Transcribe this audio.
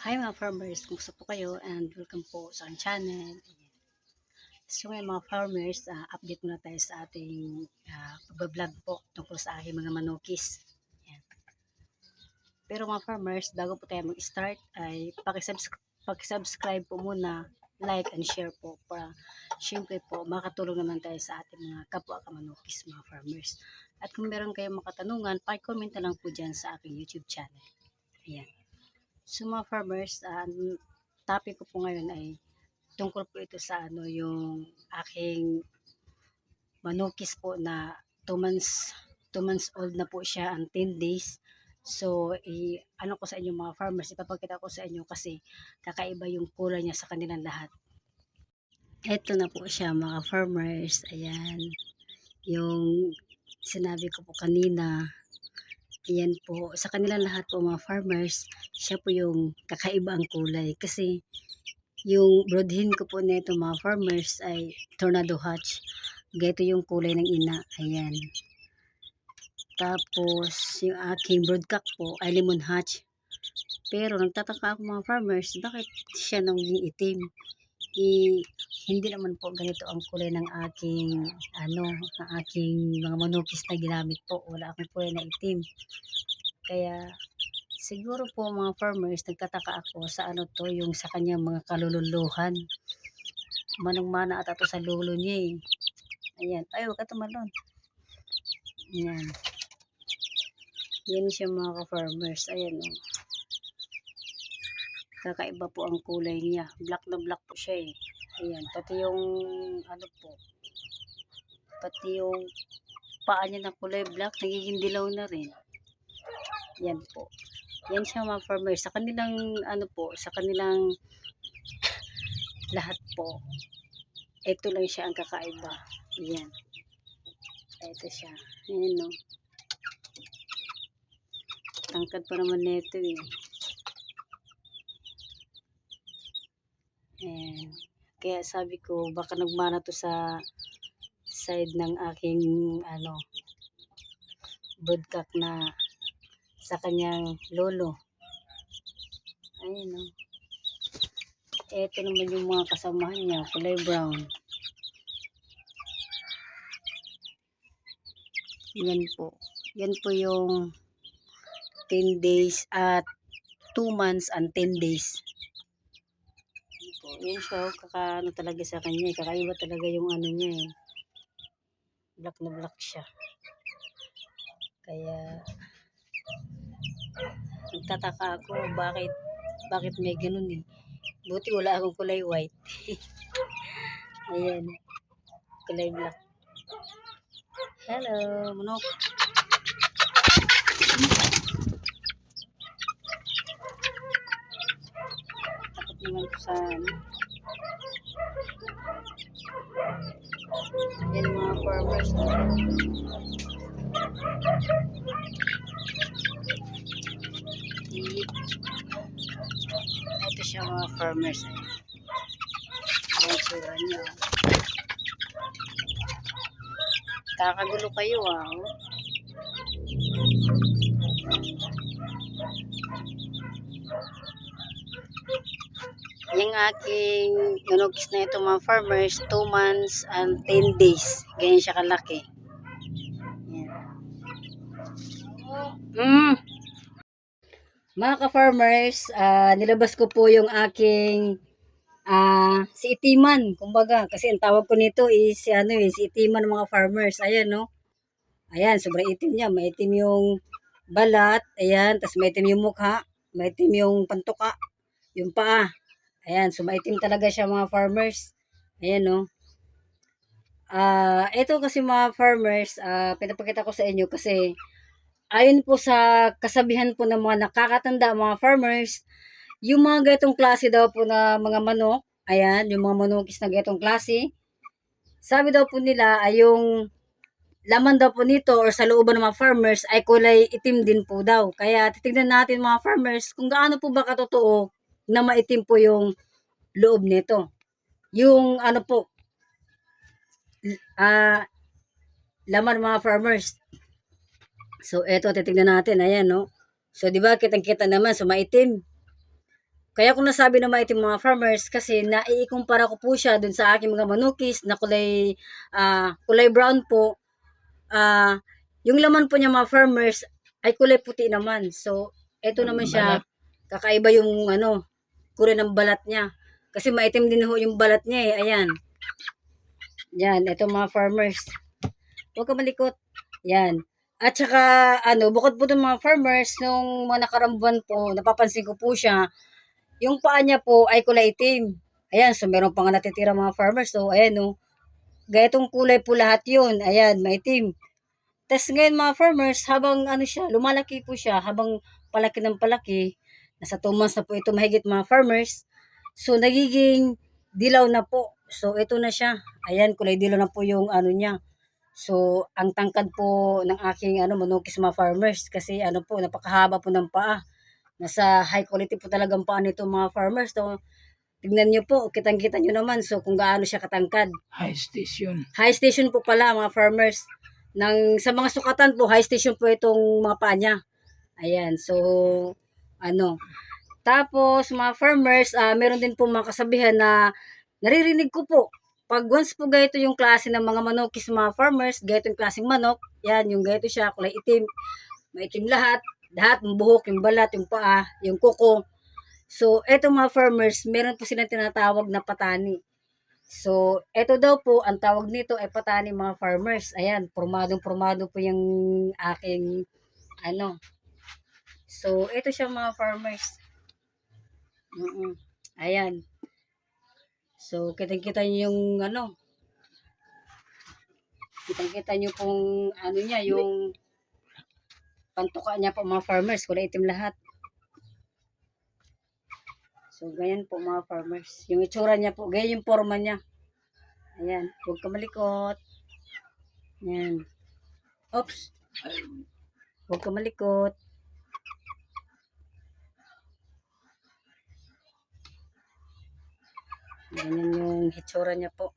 Hi mga farmers, kumusta po kayo and welcome po sa aking channel. So ngayon mga farmers, update muna tayo sa ating pag-vlog po tungkol sa aking mga manokis. Ayan. Pero mga farmers, bago po tayo mag-start ay pakisubscribe po muna, like and share po para syempre po makatulong naman tayo sa ating mga kapwa kamanokis mga farmers. At kung meron kayong makatanungan, pakicomment na lang po dyan sa aking YouTube channel. Ayan. So mga farmers, topic ko po ngayon ay tungkol po ito sa yung aking manukis po na 2 months old na po siya and 10 days. So, ano ko sa inyo mga farmers, ipapakita ko sa inyo kasi kakaiba yung kulay niya sa kanilang lahat. Ito na po siya mga farmers. Ayan. Yung sinabi ko po kanina. Ayan po. Sa kanilang lahat po mga farmers, siya po yung kakaiba ang kulay. Kasi yung broodhen ko po nito mga farmers ay tornado hatch. Ganito yung kulay ng ina. Ayan. Tapos yung aking broodcock po ay lemon hatch. Pero nagtataka ako mga farmers, bakit siya naging itim? Hindi naman po ganito ang kulay ng aking ng aking mga manukis na ginamit po. Wala akong kulay na itim. Kaya siguro po mga farmers, nagtataka ako sa yung sa kanyang mga kalululuhan. Manong-mana ata to sa lulo niya eh. Ayan. Ay, huwag ka tumalon. Ayan. Yan siya mga ka-farmers. Ayan o. Kakaiba po ang kulay niya. Black na black po siya eh. Ayan. Pati yung pati yung paa niya na kulay black, nagiging dilaw na rin. Yan po. Yan siya mga farmers. Sa kanilang sa kanilang lahat po. Ito lang siya ang kakaiba. Ayan. Ito siya. Ayan o. Tangkad pa naman nito eh. Ayan. Kaya sabi ko, baka nagmana to sa side ng aking broodcock na sa kanyang lolo. Ayan o. Ito naman yung mga kasamahan niya, kulay brown. Yan po. Yan po yung 10 days at 2 months and 10 days. Yan po. Yan siya, talaga sa kanya. Kakaiba talaga yung niya eh. Black na black siya. Kaya nagtataka ako bakit may ganun eh. Buti wala akong kulay white. Ayan. Kulay black. Hello, manok. Takot naman ko sa yan mga farmers. Ito siya mga farmers. Ayan sura niya. Kakagulo kayo Yung aking manukis na ito mga farmers, 2 months and 10 days. Ganyan siya kalaki. Yan. Mga ka-farmers, nilabas ko po yung aking si Itiman, kumbaga, kasi ang tawag ko nito is si Itiman ng mga farmers. Ayan no. Ayan, sobrang itim niya, maitim yung balat, ayan, tas maitim yung mukha, maitim yung pantuka, yung paa. Ayan, so maitim talaga siya mga farmers. Ayan no. Ito kasi mga farmers, pinapakita ko sa inyo kasi ayon po sa kasabihan po ng mga nakakatanda, mga farmers, yung mga gatong klase daw po na mga manok, ayan, yung mga manokis na gatong klase, sabi daw po nila ay yung laman daw po nito or sa looban ng mga farmers ay kulay itim din po daw. Kaya titignan natin mga farmers kung gaano po ba katotoo na maitim po yung loob nito. Yung laman mga farmers. So eto titignan natin, ayan no. So di ba kitang-kita naman so maitim. Kaya ko nasabi na maitim mga farmers kasi naiikumpara ko po siya dun sa aking mga manukis na kulay brown po. Ah, yung laman po niya mga farmers ay kulay puti naman. So, eto naman siya, kakaiba yung kulay ng balat niya. Kasi maitim din ho yung balat niya eh. Ayan. Yan, eto mga farmers. Huwag ka malikot. Yan. At saka, bukod po itong mga farmers, nung mga nakarambuan po, napapansin ko po siya, yung paa niya po ay kulay itim. Ayan, so meron pa nga natitira mga farmers. So, ayan, no. Gayatong kulay po lahat yun. Ayan, maitim. Tapos ngayon mga farmers, habang siya, lumalaki po siya, habang palaki ng palaki, nasa 2 months na po ito mahigit mga farmers. So, nagiging dilaw na po. So, ito na siya. Ayan, kulay dilaw na po yung niya. So, ang tangkad po ng aking manukis mga farmers kasi po, napakahaba po ng paa. Nasa high quality po talagang paa nito mga farmers. So, tignan nyo po, kitang-kita nyo naman. So, kung gaano siya katangkad. High station. High station po pala mga farmers. Sa mga sukatan po, high station po itong mga paa niya. Ayan, so, Tapos, mga farmers, meron din po mga kasabihan na naririnig ko po. Pag once po ganito yung klase ng mga manokis mga farmers, ganito yung klaseng manok, yan, yung ganito siya, kulay itim, maitim lahat, yung buhok, yung balat, yung paa, yung kuko. So, eto mga farmers, meron po silang tinatawag na patani. So, eto daw po, ang tawag nito ay patani mga farmers. Ayan, pormadong-pormado po yung aking, ano. So, eto siya mga farmers. Ayan. So, kitang-kita niyo yung kitang-kita niyo pong niya, yung pantuka niya po mga farmers, kulay itim lahat. So, ganyan po mga farmers. Yung itsura niya po, ganyan yung forma niya. Ayan, huwag ka malikot. Ayan. Oops. Huwag ka malikot. Ganyan yung itsura niya po.